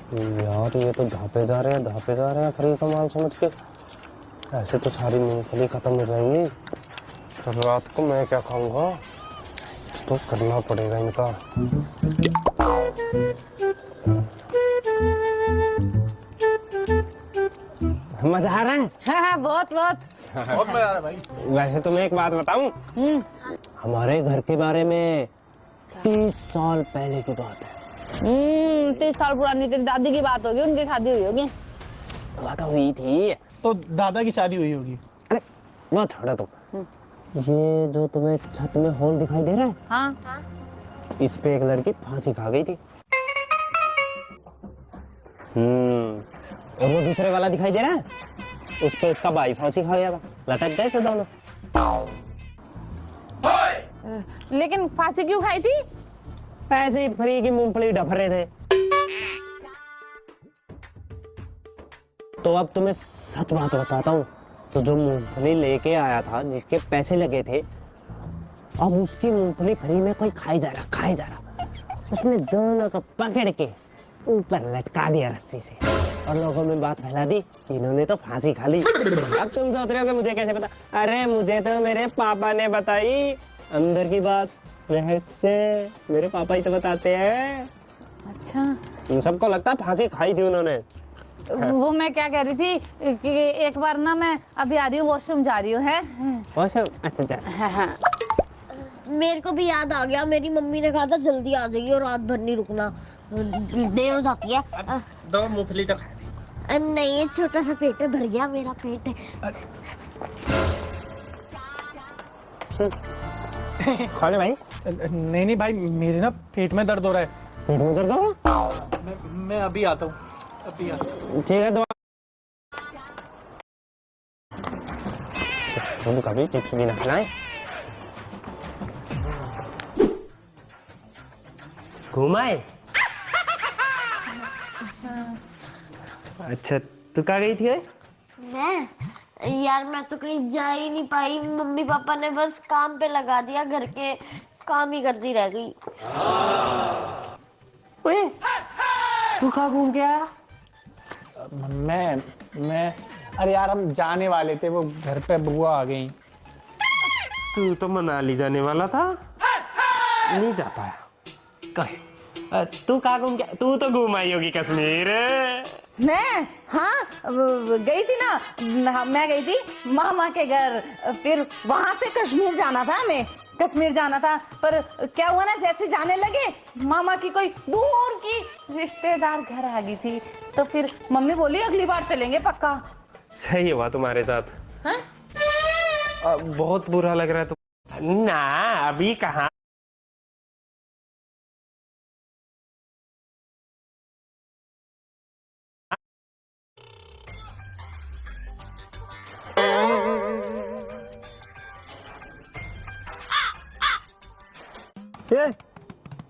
यार ये तो धापे जा रहे हैं फ्री का माल समझ के। ऐसे तो सारी मूंगफली खत्म हो जाएंगी, तो रात को मैं क्या खाऊंगा? तो करना पड़ेगा इनका। मजा आ रहा है? हाँ, बहुत बहुत बहुत मजा आ रहा है भाई। वैसे तो मैं एक बात बताऊं, हमारे घर के बारे में 30 साल पहले की बात है। 30 साल पुरानी तेरी दादी की बात होगी, उनकी शादी हुई होगी। बात हुई थी तो दादा की शादी हुई होगी। अरे वो छोड़ो तुम। ये जो तुम्हें छत में हॉल दिखाई दे रहा है, हाँ। इस पे एक लड़की फांसी खा गई थी। और वो दूसरे वाला दिखाई दे रहा है, उस पे उसका भाई फांसी खा गया था। लटक गए थे दोनों। लेकिन फांसी क्यों खाई थी? पैसे ही फ्री की मूंगफली ढफ रहे थे। तो अब तुम्हें सच बात बताता हूँ, तो जो मूंगफली लेके आया था, जिसके पैसे लगे थे, अब उसकी मूंगफली फ्री में कोई खाई जा रहा। उसने दोनों को पकड़ के ऊपर लटका दिया रस्सी से, और लोगों में बात फैला दी, इन्होंने तो फांसी खा ली। अब तुम सोच रहे हो कि मुझे कैसे पता? अरे मुझे तो मेरे पापा ने बताई। अंदर की बात, रहस्य मेरे पापा ही तो बताते हैं। अच्छा, इन सबको लगता है फांसी खाई थी उन्होंने। वो मैं क्या कह रही थी कि एक बार ना मैं अभी आ रही हूँ, वॉशरूम जा रही हूँ। है अच्छा। हाँ। मेरे को भी याद आ गया, मेरी मम्मी ने कहा था जल्दी आ जाइए और रात भर नहीं रुकना, देर हो जाती है। दो मूंगफली तो खा ली। नहीं, छोटा सा पेट है, भर गया मेरा पेट। खा ले भाई। नहीं भाई, मेरे ना पेट में दर्द हो रहा है। पेट में दर्द हो रहा? मैं अभी आता हूँ, अभी आता हूँ। ठीक है, दवा तुम कभी चिप्स भी ना खिलाएं। घुमाए। अच्छा, तू कहाँ गई थी? मैं तो कहीं जा ही नहीं पाई, मम्मी पापा ने बस काम पे लगा दिया, घर के काम ही करती रह गई। ओए, तू कहाँ घूम के आया? मैं अरे यार, हम जाने वाले थे, वो घर पे बुआ आ गई। तू तो मनाली जाने वाला था, नहीं जा पाया। कहे तू कहाँ घूम गया? तू तो घूम आई होगी कश्मीर। मैं गई थी ना, मैं गई थी मामा के घर, फिर वहां से कश्मीर जाना था हमें। कश्मीर जाना था, पर क्या हुआ ना, जैसे जाने लगे मामा की कोई दूर की रिश्तेदार घर आ गई थी, तो फिर मम्मी बोली अगली बार चलेंगे पक्का। सही हुआ तुम्हारे साथ। हाँ? बहुत बुरा लग रहा है तुम। ना अभी कहाँ।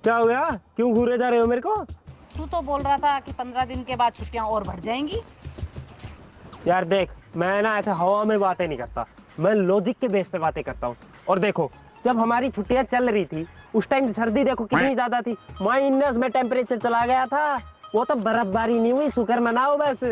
क्या हो गया? क्यों घूरे जा रहे हो मेरे को? तू तो बोल रहा था कि 15 दिन के बाद छुट्टियां और बढ़ जाएंगी। यार देख, मैं ना ऐसे हवा में बातें नहीं करता, मैं लॉजिक के बेस पे बातें करता हूँ। और देखो, जब हमारी छुट्टियां चल रही थी, उस टाइम सर्दी देखो कितनी ज्यादा थी, माइनस में टेम्परेचर चला गया था। वो तो बर्फबारी नहीं हुई, शुक्र मनाओ बस।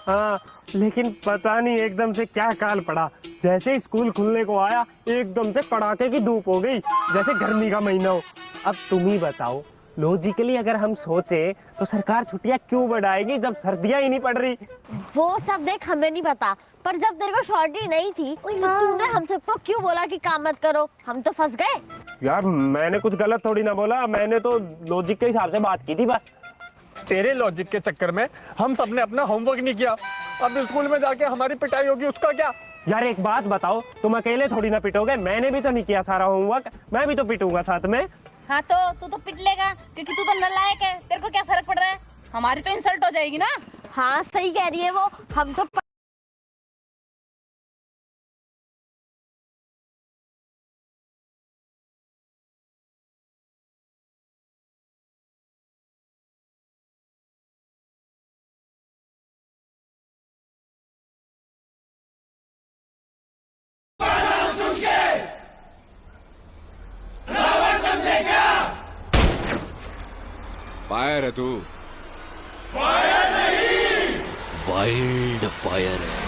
हाँ, लेकिन पता नहीं एकदम से क्या काल पड़ा। जैसे स्कूल खुलने को आया, एकदम से कड़ाके की धूप हो गई, जैसे गर्मी का महीना हो। अब तुम ही बताओ, लॉजिकली अगर हम सोचे तो सरकार छुट्टियां क्यों बढ़ाएगी जब सर्दियां ही नहीं पड़ रही? वो सब देख, हमें नहीं पता, पर जब तेरे को शॉर्टी नहीं थी तो तूने हम सबको क्यों बोला कि काम मत करो? हम तो फंस गए। यार मैंने कुछ गलत थोड़ी ना बोला, मैंने तो लॉजिक के हिसाब से बात की थी बस। तेरे लॉजिक के चक्कर में हम सबने अपना होमवर्क नहीं किया, अब स्कूल में जाके हमारी पिटाई होगी, उसका क्या? यार एक बात बताओ, तुम अकेले थोड़ी ना पिटोगे, मैंने भी तो नहीं किया सारा होमवर्क, मैं भी तो पिटूंगा साथ में। हाँ, तो तू तो पिट लेगा क्योंकि तू तो नालायक है, तेरे को क्या फर्क पड़ रहा है? हमारी तो इंसल्ट हो जाएगी ना। हाँ सही कह रही है वो, हम तो फायर है तू। फायर वाइल्ड फायर है।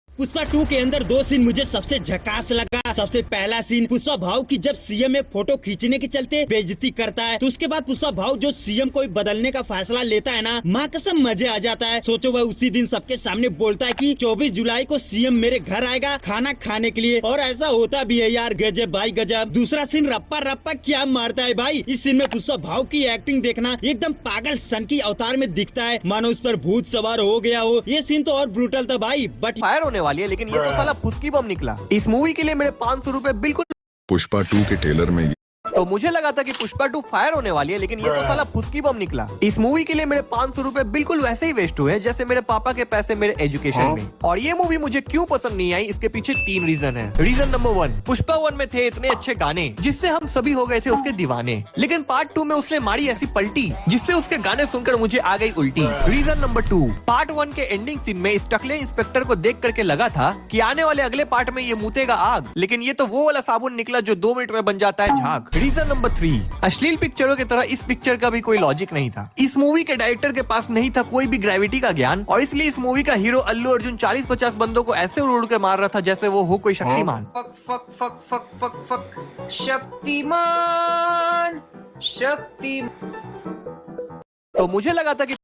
पुष्पा 2 के अंदर 2 सीन मुझे सबसे झकास लगा। सबसे पहला सीन पुष्पा भाव की जब सीएम एक फोटो खींचने के चलते बेइज्जती करता है, तो उसके बाद पुष्पा भाव जो सीएम को बदलने का फैसला लेता है ना, माँ कसम मजे आ जाता है। सोचो वह उसी दिन सबके सामने बोलता है कि 24 जुलाई को सीएम मेरे घर आएगा खाना खाने के लिए, और ऐसा होता भी है यार। गजब भाई गजब। दूसरा सीन रप्पा रप्पा क्या मारता है भाई। इस सीन में पुष्पा भाव की एक्टिंग देखना एकदम पागल सन की अवतार में दिखता है, मानो उस पर भूत सवार हो गया हो। ये सीन तो और ब्रूटल था भाई, बट फायर होने वाली है, लेकिन ये तो साला फुसकी बम निकला। इस मूवी के लिए मेरे 500 रुपए बिल्कुल। पुष्पा 2 के ट्रेलर में तो मुझे लगा था कि पुष्पा 2 फायर होने वाली है, लेकिन ये तो साला फुसकी बम निकला। इस मूवी के लिए मेरे 500 रुपए बिल्कुल वैसे ही वेस्ट हुए जैसे मेरे पापा के पैसे मेरे एजुकेशन में। और ये मूवी मुझे क्यों पसंद नहीं आई, इसके पीछे 3 रीजन है। रीजन नंबर 1, पुष्पा 1 में थे इतने अच्छे गाने जिससे हम सभी हो गए थे उसके दीवाने, लेकिन पार्ट 2 में उसने मारी ऐसी पलटी जिससे उसके गाने सुनकर मुझे आ गई उल्टी। रीजन नंबर 2, पार्ट 1 के एंडिंग सीन में इस टकले इंस्पेक्टर को देख करके लगा था कि आने वाले अगले पार्ट में ये मुतेगा आग, लेकिन ये तो वो वाला साबुन निकला जो 2 मिनट में बन जाता है झाग। रीजन नंबर 3, अश्लील पिक्चरों की तरह इस पिक्चर का भी कोई लॉजिक नहीं था। इस मूवी के डायरेक्टर के पास नहीं था कोई भी ग्रेविटी का ज्ञान, और इसलिए इस मूवी का हीरो अल्लू अर्जुन 40-50 बंदों को ऐसे उड़ कर मार रहा था जैसे वो हो कोई Shaktimaan. Fuck fuck fuck fuck fuck fuck Shaktimaan शक्ति। तो मुझे लगा था कि